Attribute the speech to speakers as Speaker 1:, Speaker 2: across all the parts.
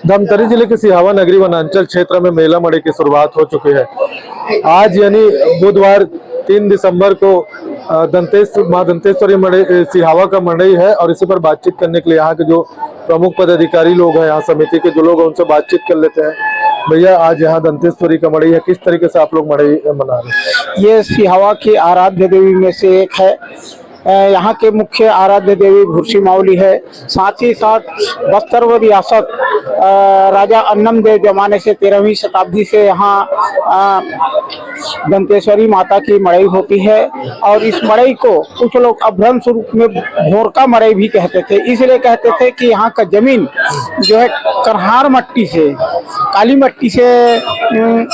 Speaker 1: धमतरी जिले के सिहावा नगरी वनांचल क्षेत्र में मेला मड़ई की शुरुआत हो चुकी है। आज यानी बुधवार 3 दिसंबर को मां दंतेश्वरी मड़ई सिहावा का मड़ई है और इसी पर बातचीत करने के लिए यहाँ के जो प्रमुख पदाधिकारी लोग हैं, यहाँ समिति के जो लोग हैं, उनसे बातचीत कर लेते हैं। भैया, आज यहाँ दंतेश्वरी का मड़ई है, किस तरीके से आप लोग मड़ई मना रहे हैं?
Speaker 2: ये सिहावा की आराध्य देवी में से एक है। यहाँ के मुख्य आराध्य देवी भुरसी मावली है। साथ ही साथ बस्तर व रियासत राजा अन्नम देव जमाने से 13वीं शताब्दी से यहाँ दंतेश्वरी माता की मड़ई होती है और इस मड़ई को कुछ लोग अभ्रंश रूप में भोरका मड़ई भी कहते थे। इसलिए कहते थे कि यहाँ का जमीन जो है करहार मट्टी से, काली मट्टी से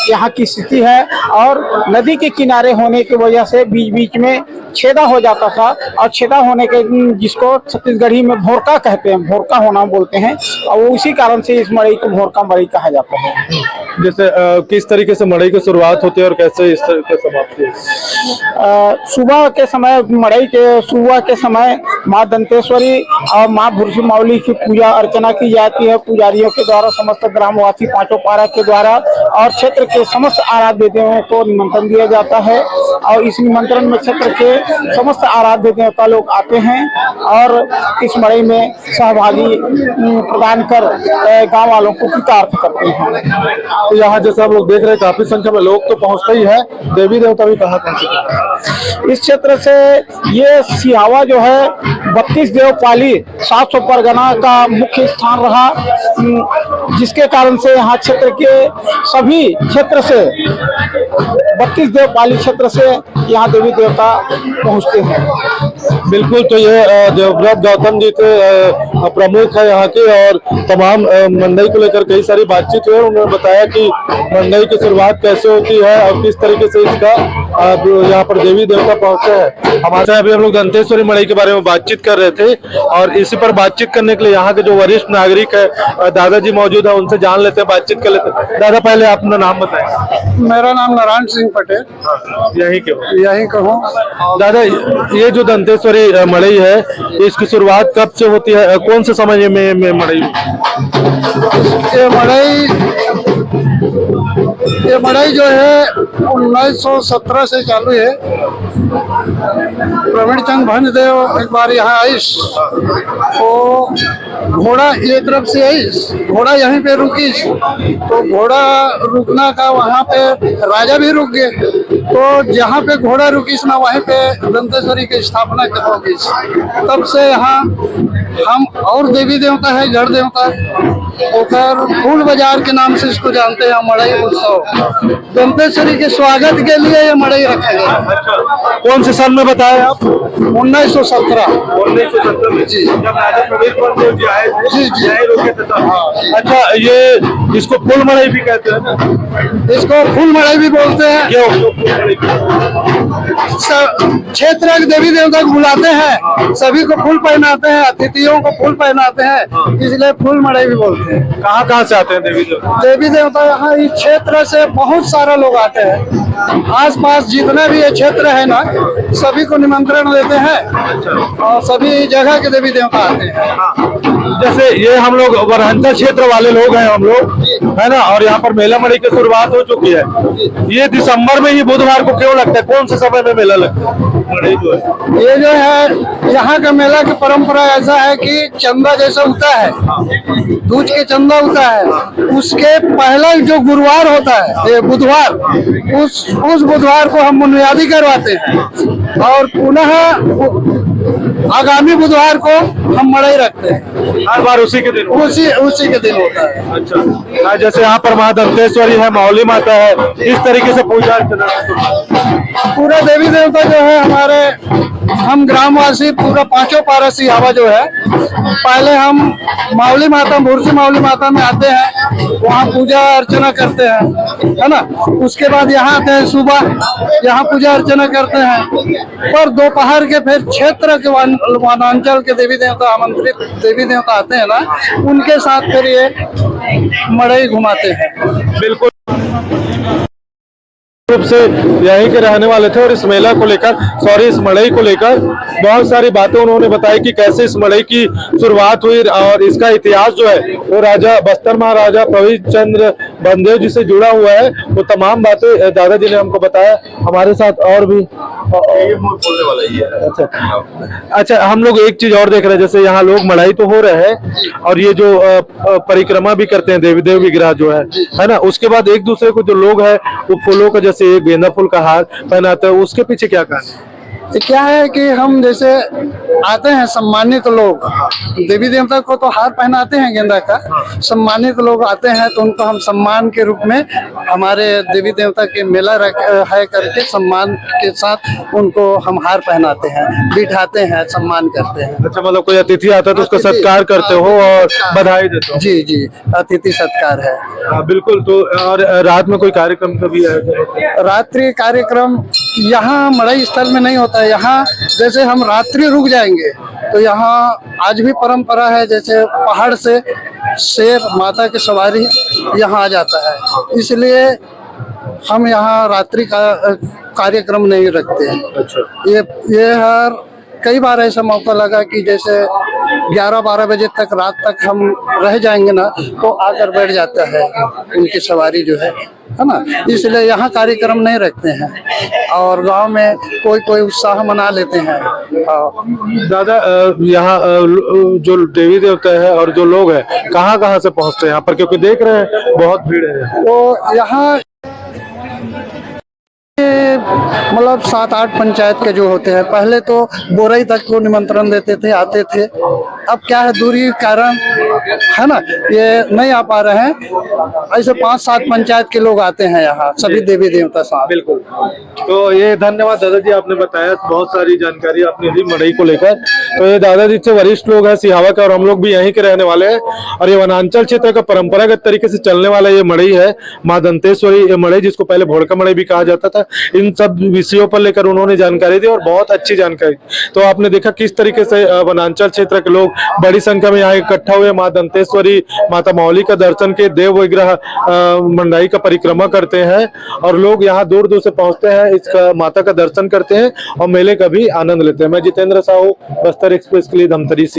Speaker 2: यहाँ की स्थिति है और नदी के किनारे होने की वजह से बीच बीच में छेदा हो जाता था और छेदा होने के जिसको छत्तीसगढ़ी में भोरका कहते हैं, भोरका होना बोलते हैं, और वो उसी कारण से इस मड़ई को भोरका मड़ई कहा जाता है।
Speaker 1: जैसे किस तरीके से मड़ई की शुरुआत होती है और कैसे इस तरीके से समाप्ति है?
Speaker 2: सुबह के समय मड़ई के सुबह के समय माँ दंतेश्वरी और माँ भुरसी मावली की पूजा अर्चना की जाती है पुजारियों के द्वारा, समस्त ग्रामवासी पांचों पारा के द्वारा, और क्षेत्र के समस्त आराध्य देवों को निमंत्रण दिया जाता है और इस निमंत्रण में क्षेत्र के समस्त आराध्य देवता लोग आते हैं और इस मड़ई में सहभागी प्रदान कर गांव वालों को कृतार्थ करते हैं।
Speaker 1: तो यहाँ जैसे आप लोग देख रहे हैं, काफी संख्या में लोग तो पहुँचते ही है। देवी देवता भी कहाँ
Speaker 2: इस क्षेत्र से ये सिहावा जो है 32 देवपाली 700 परगना का मुख्य स्थान रहा, जिसके कारण से यहाँ क्षेत्र के सभी क्षेत्र से 32 देवपाली क्षेत्र से यहाँ देवी देवता पहुँचते हैं।
Speaker 1: बिल्कुल। तो ये देवव्रत गौतम जी थे, प्रमुख है यहाँ के, और तमाम मंडई को लेकर कई सारी बातचीत हुई। उन्होंने बताया कि मंडई की शुरुआत कैसे होती है और किस तरीके से इसका यहाँ पर देवी देवता पहुँचे हैं। हमारे अभी हम लोग दंतेश्वरी मड़ई के बारे में बातचीत कर रहे थे और इसी पर बातचीत करने के लिए यहाँ के जो वरिष्ठ नागरिक है दादाजी मौजूद है, उनसे जान लेते हैं, बातचीत कर लेते हैं। दादा, पहले अपना नाम बताएं।
Speaker 3: मेरा नाम नारायण सिंह पटेल।
Speaker 1: यही क्यों?
Speaker 3: यही कहूँ
Speaker 1: दादा, ये जो दंतेश्वरी मड़ई है, इसकी शुरुआत कब से होती है? कौन से समय में मड़ई?
Speaker 3: ये मड़ई जो है 1917 से चालू है। प्रवीण चंद भंजदेव एक बार यहाँ आइस, तो घोड़ा ये तरफ से आइस, घोड़ा यहीं पे रुकी, तो घोड़ा रुकना का वहाँ पे राजा भी रुक गए, तो जहाँ पे घोड़ा रुकीस ना वहीं पे दंतेश्वरी की स्थापना होगी। तब से यहाँ हम और देवी देवता है, जड़ देवता होकर फूल बाजार के नाम से इसको जानते हैं। मड़ई उत्सव दंतेश्वरी के स्वागत के लिए ये मड़ई रखा गया।
Speaker 1: कौन से साल में बताया आप?
Speaker 3: 1917
Speaker 1: में जी, जब राजा प्रवेश जी आए थे।
Speaker 3: जी जी।
Speaker 1: अच्छा, ये इसको फूल मड़ई भी कहते हैं ना?
Speaker 3: इसको फूल मड़ई भी बोलते हैं। क्षेत्र के देवी देवता को बुलाते हैं, सभी को फूल पहनाते हैं, अतिथियों को फूल पहनाते हैं, इसलिए फूल मड़ई भी बोलते हैं।
Speaker 1: कहाँ से आते हैं देवी देवता?
Speaker 3: देवी देवता यहाँ इस क्षेत्र से बहुत सारा लोग आते हैं। आसपास जितना भी ये क्षेत्र है ना, सभी को निमंत्रण देते हैं और सभी जगह के देवी देवता आते हैं।
Speaker 1: जैसे ये हम लोग वरहंता क्षेत्र वाले लोग हैं, हम लोग है ना, और यहाँ पर मेला मड़ई की शुरुआत हो चुकी है। ये दिसंबर में ही बुधवार को क्यों लगता है? कौन से समय में मेला लगता है मड़ई जो है?
Speaker 3: ये जो है यहाँ का मेला की परंपरा ऐसा है कि चंदा जैसा होता है, दूज के चंदा होता है, उसके पहला जो गुरुवार होता है, ये बुधवार, उस बुधवार को हम बुनियादी करवाते हैं और पुनः आगामी बुधवार को हम मड़ई रखते हैं।
Speaker 1: हर बार उसी के दिन
Speaker 3: उसी के दिन होता है।
Speaker 1: अच्छा, जैसे यहाँ पर माँ दंतेश्वरी है, मावली माता है, इस तरीके से पूजा अर्चना
Speaker 3: पूरा देवी देवता जो है हमारे, हम ग्रामवासी पूरा पांचों पारा सिहावा जो है, पहले हम मावली माता, भुरसी मावली माता में आते हैं, वहाँ पूजा अर्चना करते हैं, है ना। उसके बाद यहाँ आते हैं, सुबह यहाँ पूजा अर्चना करते हैं, पर दोपहर के फिर क्षेत्र के वनांचल के देवी देवता, आमंत्रित देवी देवता आते हैं ना, उनके साथ फिर ये मड़ई घुमाते हैं।
Speaker 1: बिल्कुल। रूप से यहीं के रहने वाले थे और इस मेला को लेकर इस मड़ई को लेकर बहुत सारी बातें उन्होंने बताई कि कैसे इस मड़ई की शुरुआत हुई और इसका इतिहास जो है वो राजा बस्तर महाराजा प्रवीण चंद्र बंदेव जी से जुड़ा हुआ है। वो तमाम बातें दादाजी ने हमको बताया। हमारे साथ और भी
Speaker 4: बोलने वाला ही है।
Speaker 1: अच्छा, हम लोग एक चीज और देख रहे हैं, जैसे यहाँ लोग मड़ाई तो हो रहे हैं और ये जो परिक्रमा भी करते हैं देवी देव विग्रह जो है ना, उसके बाद एक दूसरे को जो लोग है वो फूलों का, जैसे एक गेंदा फूल का हार पहनाते हैं, उसके पीछे क्या कारण है?
Speaker 3: ये क्या है कि हम जैसे आते हैं सम्मानित लोग, देवी देवता को तो हार पहनाते हैं गेंदा का, सम्मानित लोग आते हैं तो उनको हम सम्मान के रूप में हमारे देवी देवता के मेला है करके सम्मान के साथ उनको हम हार पहनाते हैं, बिठाते हैं, सम्मान करते हैं।
Speaker 1: अच्छा, मतलब कोई अतिथि आता है तो उसका सत्कार करते हो और बधाई देते हो?
Speaker 3: जी जी, अतिथि सत्कार है।
Speaker 1: बिल्कुल। तो और रात में कोई कार्यक्रम कभी है?
Speaker 3: रात्रि कार्यक्रम यहाँ मड़ई स्थल में नहीं होता है। यहाँ जैसे हम रात्रि रुक जाएंगे तो यहाँ आज भी परंपरा है, जैसे पहाड़ से शेर माता की सवारी यहाँ आ जाता है, इसलिए हम यहाँ रात्रि का कार्यक्रम नहीं रखते हैं।
Speaker 1: अच्छा।
Speaker 3: ये हर कई बार ऐसा मौका लगा कि जैसे 11-12 बजे तक रात तक हम रह जाएंगे ना तो आकर बैठ जाता है उनकी सवारी जो है ना, इसलिए यहाँ कार्यक्रम नहीं रखते हैं और गांव में कोई उत्साह मना लेते हैं।
Speaker 1: दादा, यहाँ जो देवी देवता है और जो लोग हैं कहाँ से पहुँचते हैं यहाँ पर, क्योंकि देख रहे हैं बहुत भीड़ है।
Speaker 3: वो यहाँ मतलब 7-8 पंचायत के जो होते हैं, पहले तो बोरई तक को निमंत्रण देते थे, आते थे। अब क्या है, दूरी कारण है ना, ये नहीं आ पा रहे हैं। ऐसे 5-7 पंचायत के लोग आते हैं यहाँ, सभी देवी देवता साथ।
Speaker 1: बिल्कुल। तो ये धन्यवाद दादाजी, आपने बताया, बहुत सारी जानकारी आपने दी मड़ई को लेकर। तो ये दादाजी से वरिष्ठ लोग हैं सिहावा के और हम लोग भी यहीं के रहने वाले हैं और ये वनांचल क्षेत्र का परंपरागत तरीके से चलने वाला ये मड़ई है, माँ दंतेश्वरी मड़ई, जिसको पहले भोड़का मड़ई भी कहा जाता था। इन सब विषयों पर लेकर उन्होंने जानकारी दी और बहुत अच्छी जानकारी। तो आपने देखा किस तरीके से वनांचल क्षेत्र के लोग बड़ी संख्या में यहाँ इकट्ठा हुए माँ दंतेश्वरी माता मौली का दर्शन के देव विग्रह मंडाई का परिक्रमा करते हैं और लोग यहाँ दूर दूर से पहुंचते हैं, इसका माता का दर्शन करते हैं और मेले का भी आनंद लेते हैं। मैं जितेंद्र साहू, बस्तर एक्सप्रेस के लिए, धमतरी से।